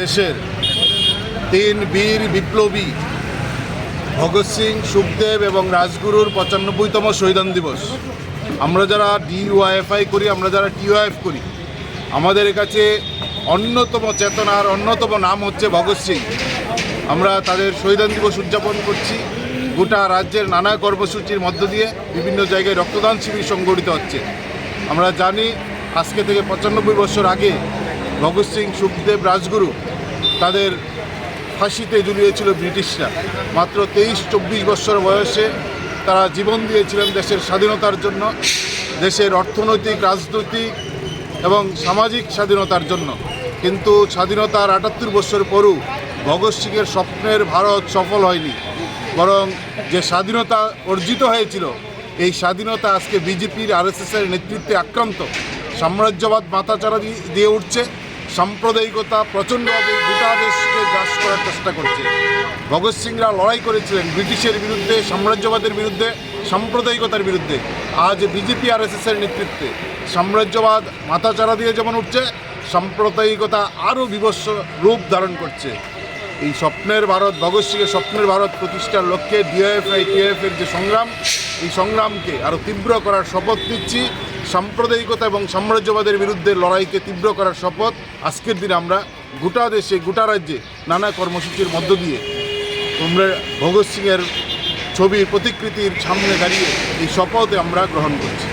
দেশের তিন বীর বিপ্লবী ভগৎ সিং, সুখদেব এবং রাজগুরুর ৯৫তম শহীদান দিবস। আমরা যারা ডিওয়াইএফআই করি, আমরা যারা টিওআইএফ করি, আমাদের কাছে অন্যতম চেতনার অন্যতম নাম হচ্ছে ভগৎ সিং। আমরা তাদের শহীদান দিবস উদযাপন করছি। গোটা রাজ্যের নানা কর্মসূচির মধ্য দিয়ে বিভিন্ন জায়গায় রক্তদান শিবির সংগঠিত হচ্ছে। আমরা জানি আজকে থেকে ৯৫ বছর আগে ভগৎ সিং, সুখদেব, রাজগুরু তাদের ফাঁসিতে ঝুলিয়েছিল ব্রিটিশরা। মাত্র ২৩-২৪ বছর বয়সে তারা জীবন দিয়েছিলেন দেশের স্বাধীনতার জন্য, দেশের অর্থনৈতিক, রাজনৈতিক এবং সামাজিক স্বাধীনতার জন্য। কিন্তু স্বাধীনতার ৭৮ বছর পরও ভগৎ সিংয়ের স্বপ্নের ভারত সফল হয়নি, বরং যে স্বাধীনতা অর্জিত হয়েছিল এই স্বাধীনতা আজকে বিজেপির, আরএসএসের নেতৃত্বে আক্রান্ত। সাম্রাজ্যবাদ মাথাচাড়া দিয়ে উঠছে, সাম্প্রদায়িকতা প্রচণ্ডভাবে গোটা দেশকে গ্রাস করার চেষ্টা করছে। ভগৎ সিংরা লড়াই করেছিলেন ব্রিটিশের বিরুদ্ধে, সাম্রাজ্যবাদের বিরুদ্ধে, সাম্প্রদায়িকতার বিরুদ্ধে। আজ বিজেপি, আরএসএসের নেতৃত্বে সাম্রাজ্যবাদ মাথাচাড়া দিয়ে যেমন উঠছে, সাম্প্রদায়িকতা আরও বিভৎস রূপ ধারণ করছে। এই স্বপ্নের ভারত, ভগৎ সিংয়ের স্বপ্নের ভারত প্রতিষ্ঠার লক্ষ্যে ডিওএফআই, টিওএফের যে সংগ্রাম, এই সংগ্রামকে আরও তীব্র করার শপথ নিচ্ছি। সাম্প্রদায়িকতা এবং সাম্রাজ্যবাদের বিরুদ্ধে লড়াইকে তীব্র করার শপথ আজকের দিনে আমরা গোটা দেশে, গোটা রাজ্যে নানা কর্মসূচির মধ্য দিয়ে তোমরা ভগৎ সিংয়ের ছবির প্রতিকৃতির সামনে দাঁড়িয়ে এই শপথে আমরা গ্রহণ করছি।